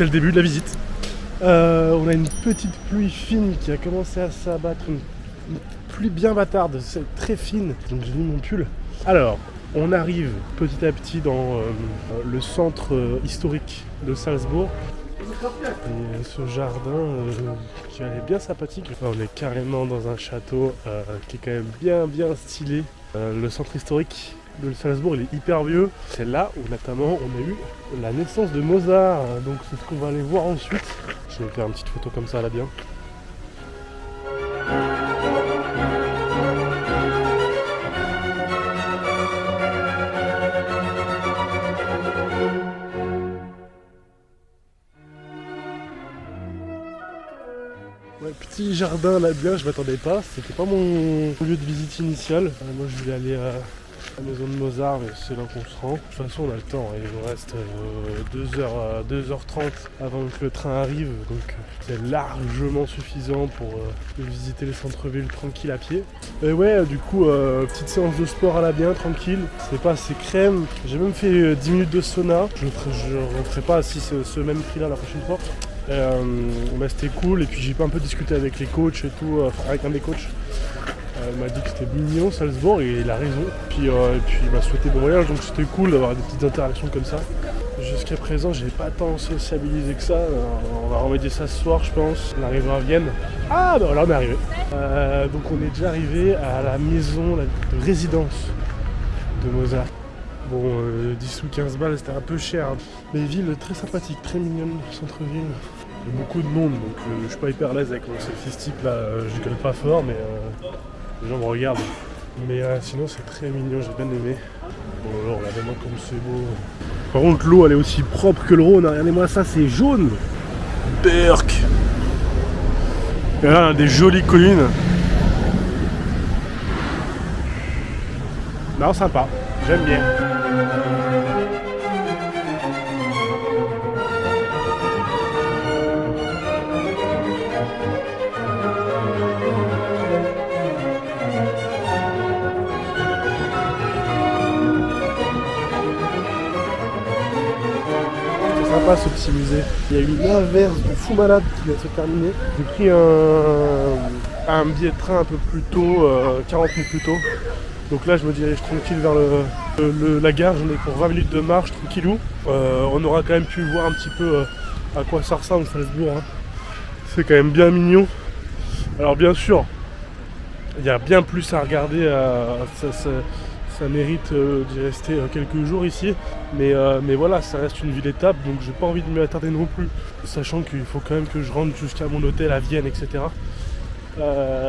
c'est le début de la visite. On a une petite pluie fine qui a commencé à s'abattre, une pluie bien bâtarde, c'est très fine, donc j'ai mis mon pull. Alors, on arrive petit à petit dans le centre historique de Salzbourg. Et ce jardin qui est bien sympathique. On est carrément dans un château qui est quand même bien stylé. Le centre historique de Salzbourg, il est hyper vieux. C'est là où notamment on a eu la naissance de Mozart. Donc c'est ce qu'on va aller voir ensuite. Je vais faire une petite photo comme ça là bien. Ouais, petit jardin là bien, je m'attendais pas, c'était pas mon lieu de visite initial. Moi je voulais aller à la maison de Mozart, mais c'est là qu'on se rend. De toute façon on a le temps, il nous reste 2h30 avant que le train arrive, donc c'est largement suffisant pour visiter les centres-villes tranquille à pied. Et ouais, du coup, petite séance de sport à la bien, tranquille. C'est pas assez crème, j'ai même fait 10 minutes de sauna. Je ne referai pas si c'est ce même prix là la prochaine fois. Bah, c'était cool, et puis j'ai un peu discuté avec les coachs et tout, avec un des coachs. Il m'a dit que c'était mignon Salzbourg et il a raison. Puis il m'a souhaité bon voyage, donc c'était cool d'avoir des petites interactions comme ça. Jusqu'à présent j'ai pas tant sociabilisé que ça. On va remédier ça ce soir je pense. On arrivera à Vienne. Ah bah voilà, on est arrivé. Donc on est déjà arrivé à la maison de résidence de Mozart. Bon, 10 ou 15 balles, c'était un peu cher. Mais ville très sympathique, très mignonne, centre-ville. Il y a beaucoup de monde, donc je suis pas hyper à l'aise avec mon selfie stick là. Je gueule pas fort, mais les gens me regardent. Mais sinon, c'est très mignon, j'ai bien aimé. Bon, alors, regardez-moi comme c'est beau. Par contre, l'eau, elle est aussi propre que le Rhône. Regardez-moi ça, c'est jaune. Berk. Et là, on a des jolies collines. Non, sympa. J'aime bien. C'est sympa ce petit musée. Il y a une averse de fou malade qui vient de se terminer. J'ai pris un billet de train un peu plus tôt, 40 minutes plus tôt. Donc là je me dirige tranquille vers la gare, j'en ai pour 20 minutes de marche tranquillou. On aura quand même pu voir un petit peu à quoi ça ressemble Salzbourg. Hein. C'est quand même bien mignon. Alors bien sûr, il y a bien plus à regarder, ça mérite d'y rester quelques jours ici. Mais voilà, ça reste une ville étape, donc j'ai pas envie de m'y attarder non plus. Sachant qu'il faut quand même que je rentre jusqu'à mon hôtel à Vienne, etc.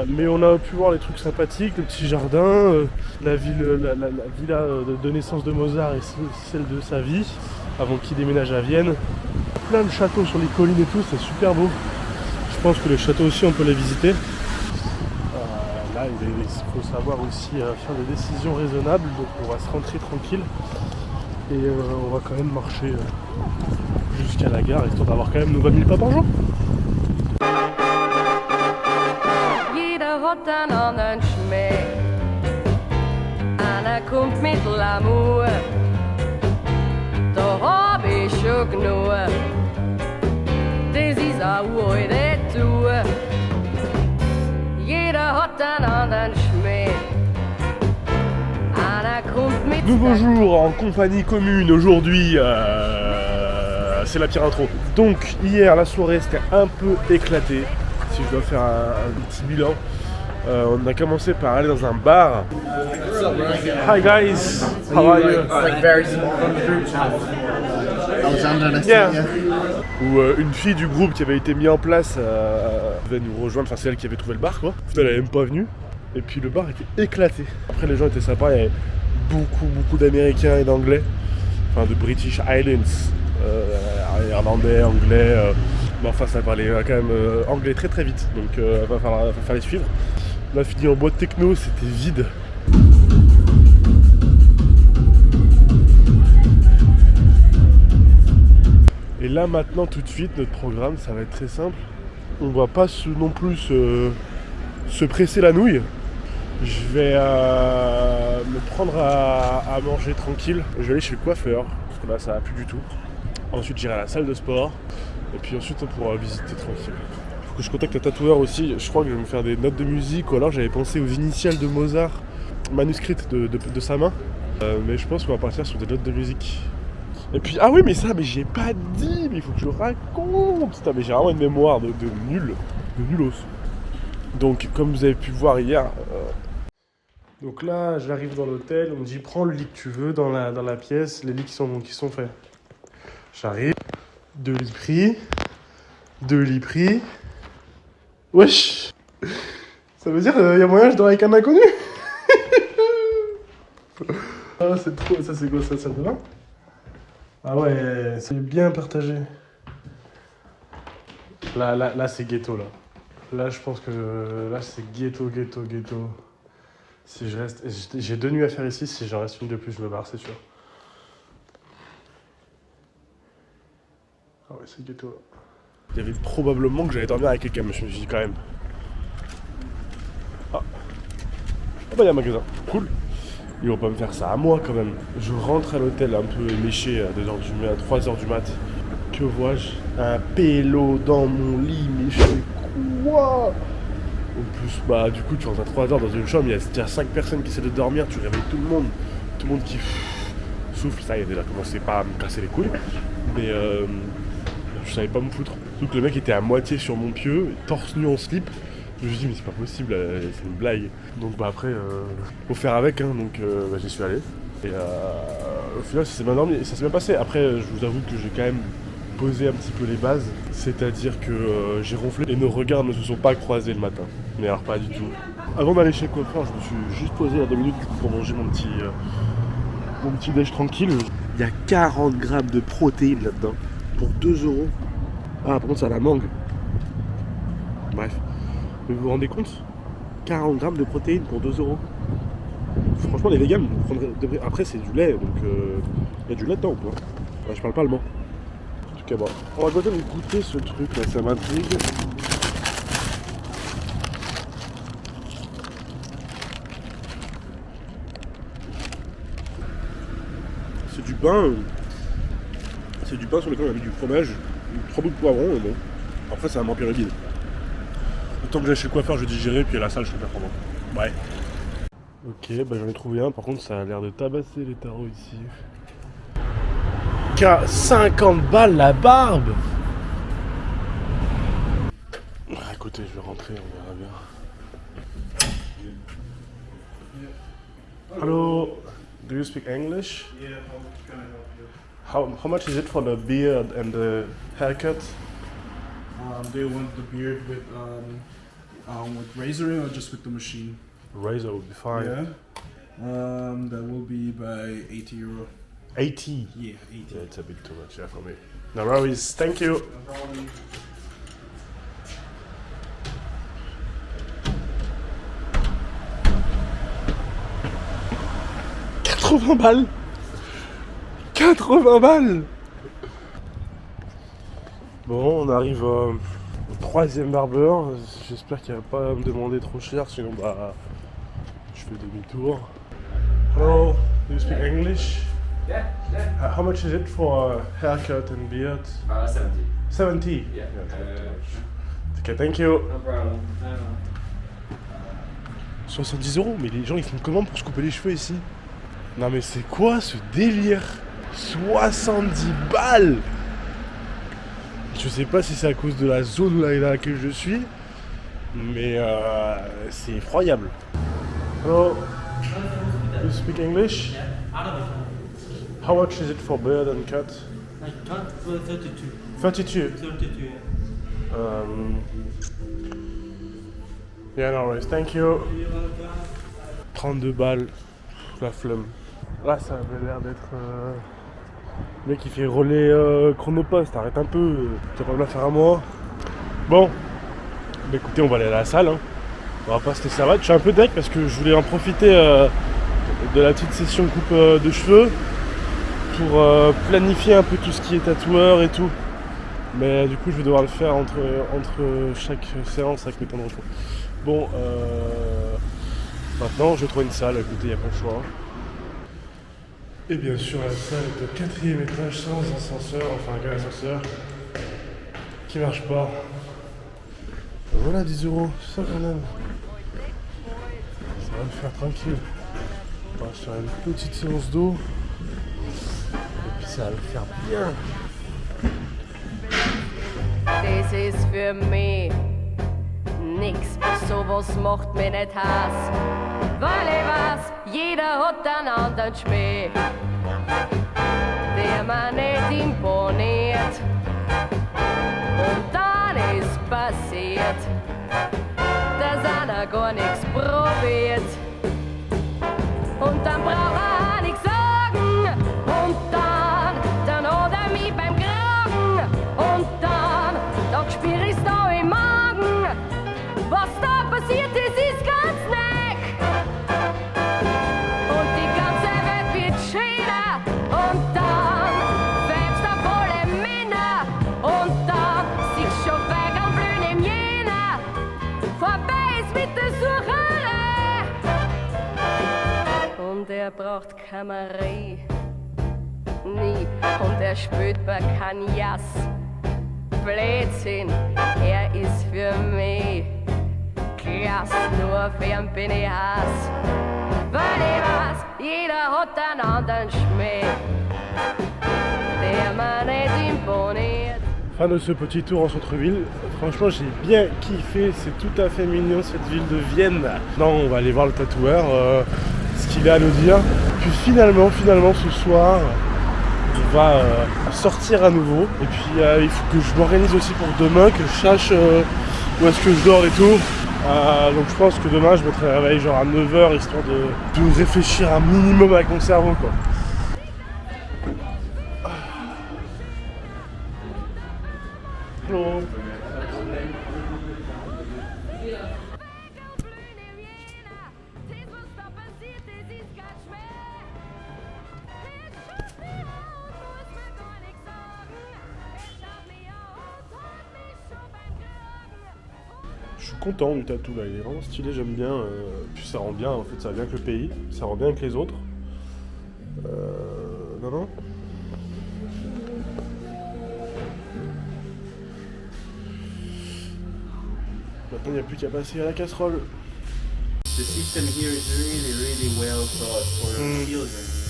Mais on a pu voir les trucs sympathiques, le petit jardin, la villa de naissance de Mozart et celle de sa vie, avant qu'il déménage à Vienne. Plein de châteaux sur les collines et tout, c'est super beau. Je pense que les châteaux aussi on peut les visiter. Là il faut savoir aussi faire des décisions raisonnables, donc on va se rentrer tranquille. Et on va quand même marcher jusqu'à la gare, histoire d'avoir quand même nos 20 000 pas par jour. Rotten an den Schmäh, Anna kommt mit l'amour, da hab ich schon genug, das ist auch heute du, jeder hat einen anderen Schmäh, Anna kommt mit Nouveau jour en compagnie commune aujourd'hui, c'est la pire intro. Donc hier la soirée c'était un peu éclaté, si je dois faire un petit bilan. On a commencé par aller dans un bar. Hi guys, how are you? Like very small from the group chat. Alexandra, nice Yeah. to meet you. Où une fille du groupe qui avait été mis en place devait nous rejoindre, enfin c'est elle qui avait trouvé le bar quoi. Elle n'est même pas venue. Et puis le bar était éclaté. Après les gens étaient sympas, il y avait beaucoup d'Américains et d'Anglais. Enfin de British Islands. Irlandais, anglais. Mais enfin ça parlait quand même anglais très vite. Donc va falloir les suivre. On a fini en boîte techno, c'était vide. Et là maintenant tout de suite notre programme ça va être très simple. On va pas non plus se presser la nouille. Je vais me prendre à manger tranquille. Je vais aller chez le coiffeur, parce que là ça va plus du tout. Ensuite j'irai à la salle de sport. Et puis ensuite on pourra visiter tranquille. Faut que je contacte le tatoueur aussi. Je crois que je vais me faire des notes de musique. Ou alors j'avais pensé aux initiales de Mozart, manuscrites de sa main. Mais je pense qu'on va partir sur des notes de musique. Et puis, ah oui, mais ça, mais j'ai pas dit, mais il faut que je raconte. Putain, mais j'ai vraiment une mémoire de nul, de nulos. Donc, comme vous avez pu voir hier, donc là, j'arrive dans l'hôtel, on me dit prends le lit que tu veux dans la pièce, les lits qui sont faits. J'arrive, 2 lits pris. Wesh, ça veut dire y a moyen que je dors avec un inconnu. Ah, c'est trop, ça c'est quoi ça, salle de bain? Ah ouais, c'est bien partagé. Là c'est ghetto là. Là je pense que là c'est ghetto. Si je reste, j'ai 2 nuits à faire ici, si j'en reste une de plus je me barre, c'est sûr. Ah ouais c'est ghetto là. Il y avait probablement que j'allais dormir avec quelqu'un, mais je me suis dit quand même. Ah bah il y a un magasin, cool. Ils vont pas me faire ça à moi quand même. Je rentre à l'hôtel un peu éméché à 3h du mat. Que vois-je? Un pélo dans mon lit, mais je fais quoi? En plus, bah du coup tu rentres à 3h dans une chambre, il y a déjà 5 personnes qui essaient de dormir, tu réveilles tout le monde qui souffle, ça il a déjà commencé pas à me casser les couilles. Mais je savais pas me foutre. Surtout que le mec était à moitié sur mon pieu, torse nu en slip. Je me suis dit mais c'est pas possible, c'est une blague. Donc bah après, faut faire avec, hein, donc bah, j'y suis allé. Et au final ça s'est bien dormi, ça s'est bien passé. Après je vous avoue que j'ai quand même posé un petit peu les bases. C'est-à-dire que j'ai ronflé et nos regards ne se sont pas croisés le matin. Mais alors pas du tout. Avant d'aller chez le coiffeur, je me suis juste posé à 2 minutes pour manger mon petit déj tranquille. Il y a 40 grammes de protéines là-dedans pour 2 €. Ah par contre c'est à la mangue. Bref. Mais vous vous rendez compte? 40 grammes de protéines pour 2 €. Franchement, les végans, après c'est du lait, donc il y a du lait dedans, quoi. Ouais, je parle pas allemand. En tout cas, bon. On va goûter ce truc là, ça m'intrigue. C'est du pain. C'est du pain sur lequel on a mis du fromage, 3 bouts de poivron, mais bon. Après, c'est un vampire vide. Le temps que j'aille chez le coiffeur, je vais digérer, puis à la salle, je fais pas pendant. Ouais. Ok, bah j'en ai trouvé un, par contre, ça a l'air de tabasser les tarots ici. 50 balles la barbe! Ah, écoutez, je vais rentrer, on verra bien. Hello, do you speak English? Yeah, how can I help you? How much is it for the beard and the haircut? Do you want the beard with razoring or just with the machine? Razor would be fine. Yeah. That will be by €80. 80? Yeah, 80. Yeah, it's a bit too much, yeah, for me. No worries, thank you. No problem. 80 balles! 80 balles! Bon, on arrive au 3e barbeur. J'espère qu'il va pas me demander trop cher, sinon bah je fais demi-tour. Hello, do you speak English? Yeah, yeah. How much is it for a haircut and beard? 70. 70? Yeah. Okay, thank you. No problem. 70 €, mais les gens ils font comment pour se couper les cheveux ici? Non mais c'est quoi ce délire? 70 balles! Je sais pas si c'est à cause de la zone dans laquelle je suis, mais c'est effroyable. Hello, you speak English? How much is it for beard and cut? I cut for 32. 32. 32, yeah. Yeah, no worries, thank you. 32 balles, la flemme. Là, ça avait l'air d'être... Le mec, il fait relais chronopost, arrête un peu, t'as pas me la faire à moi. Bon, bah écoutez, on va aller à la salle, hein. On va pas se laisser abattre. Je suis un peu deck parce que je voulais en profiter de la petite session coupe de cheveux pour planifier un peu tout ce qui est tatoueur et tout. Mais du coup, je vais devoir le faire entre chaque séance avec mes temps de repos. Bon, maintenant, je vais trouver une salle. Écoutez, il n'y a pas le choix. Et bien sûr, la salle est au 4e étage sans ascenseur, enfin avec un ascenseur qui marche pas. Voilà 10 €, c'est ça quand même. Ça va me faire tranquille. On va faire une petite séance d'eau. Et puis ça va me faire bien. Das ist für mich nix, sowas macht mich nicht Hass. Weil ich weiß, jeder hat einen anderen Schmäh, der mir nicht imponiert. Und dann ist passiert, dass einer gar nichts probiert. Und dann braucht er nichts sagen. Und dann hat er mich beim Kragen. Und dann spür ich's da im Magen. Was da passiert ist, ist ganz neck. Und die ganze Welt wird schöner. Und dann fällt's da volle Männer. Und dann siehst schon weg am Blühen im Jänner. Vorbei ist mit der Sucherei. Und er braucht Kamerei. Nie. Und er spielt bei kein Jass. Blödsinn, er ist für mich klass, nur für ihn bin ich Hass. Weil ich weiß, jeder hat einen anderen Schmäh, der mir nicht imponiert. Fin de ce petit tour en centre-ville. Franchement, j'ai bien kiffé, c'est tout à fait mignon cette ville de Vienne. Non, on va aller voir le tatoueur, ce qu'il a à nous dire. Puis finalement, ce soir, on va sortir à nouveau. Et puis il faut que je m'organise aussi pour demain, que je sache où est-ce que je dors et tout. Donc je pense que demain je mettrai le réveil genre à 9h histoire de réfléchir un minimum avec mon cerveau quoi. Hello. Je suis content du tatou là, il est vraiment stylé, j'aime bien. Puis ça rend bien, en fait, ça va bien avec le pays, ça rend bien avec les autres. Non. Maintenant, il n'y a plus qu'à passer à la casserole. The system here is really well thought for children. You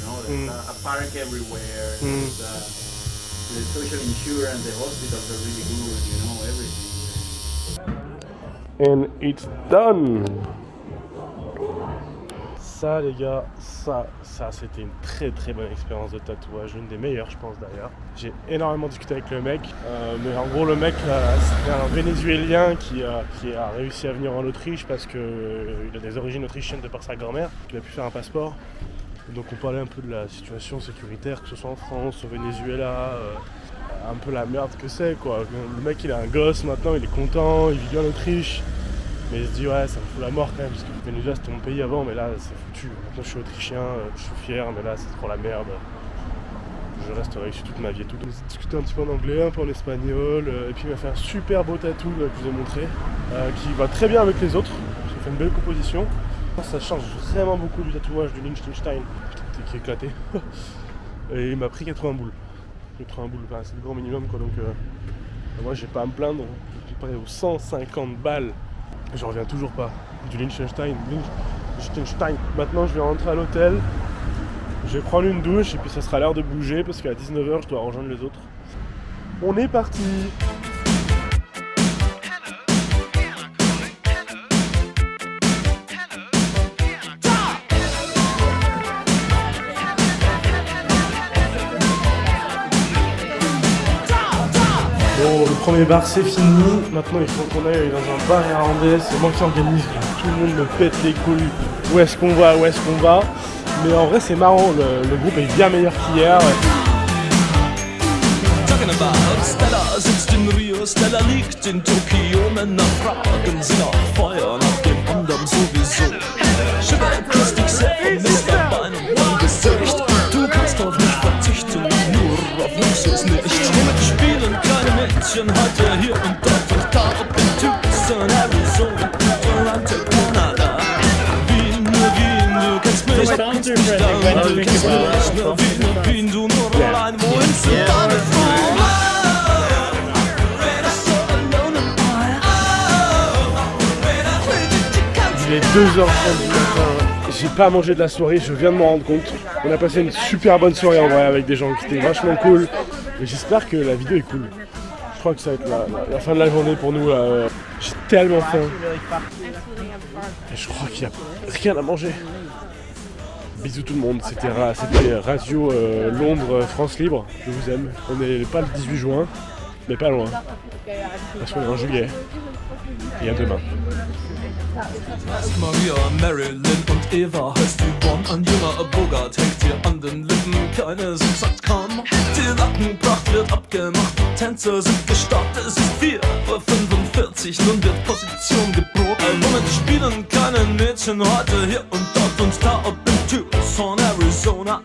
know, there's a park everywhere. The social insurance, the hospitals are really good. You know, everything. And it's done. Ça les gars, ça c'était une très bonne expérience de tatouage, une des meilleures je pense d'ailleurs. J'ai énormément discuté avec le mec, mais en gros le mec c'était un Vénézuélien qui a réussi à venir en Autriche parce qu'il a des origines autrichiennes de par sa grand-mère, qu'il a pu faire un passeport. Donc on parlait un peu de la situation sécuritaire, que ce soit en France, au Venezuela, un peu la merde que c'est quoi. Le mec il a un gosse maintenant, il est content, il vit bien en Autriche. Mais il se dit ouais ça me fout la mort quand même parce que le Venezuela c'était mon pays avant mais là c'est foutu. Maintenant je suis autrichien, je suis fier mais là c'est trop la merde. Je resterai ici toute ma vie et tout. On a discuté un petit peu en anglais, un peu en espagnol et puis il m'a fait un super beau tatou que je vous ai montré qui va très bien avec les autres. J'ai fait une belle composition. Ça change vraiment beaucoup du tatouage du Liechtenstein qui est éclaté. Et il m'a pris 80 boules. 80 boules, enfin, c'est le grand minimum quoi donc moi j'ai pas à me plaindre. J'ai parlé aux 150 balles. J'en reviens toujours pas du Liechtenstein. Maintenant je vais rentrer à l'hôtel. Je vais prendre une douche et puis ça sera l'heure de bouger parce qu'à 19h je dois rejoindre les autres. On est parti. Bon, le premier bar c'est fini, maintenant il faut qu'on aille dans un bar irlandais, c'est moi qui organise, tout le monde me pète les couilles, où est-ce qu'on va, mais en vrai c'est marrant, le groupe est bien meilleur qu'hier. Stella sitzt in Rio, Stella liegt in Tokio, Männer fragen sie nach Feuer, nach dem anderen sowieso. Schüttel küsst dich sehr von Mr. Bein und Gesicht, du kannst auf mich verzichten, nur auf Luxus nicht. Hiermit spielen kleine Mädchen heute hier und dort und da, ob in Tucson, Arizona, Toronto, Kanada. Wien, du kennst mich, du kennst mich, du kennst mich, 2h30 du matin. J'ai pas mangé de la soirée, je viens de m'en rendre compte. On a passé une super bonne soirée en vrai avec des gens qui étaient vachement cool. Et j'espère que la vidéo est cool. Je crois que ça va être la fin de la journée pour nous. J'ai tellement faim. Et je crois qu'il n'y a rien à manger. Bisous tout le monde, c'était Radio Londres France Libre, je vous aime. On n'est pas le 18 juin, mais pas loin. Parce qu'on est en juillet. Et à demain. Maria, Marilyn und Eva heißt Yvonne. Ein junger Bogart hängt dir an den Lippen. Keine sagt komm, die Lackenpracht wird abgemacht. Tänzer sind gestartet, es ist 4:45 Uhr. Nun wird Position geboten. Womit spielen keine Mädchen heute hier und dort und da, ob in Tucson, Arizona,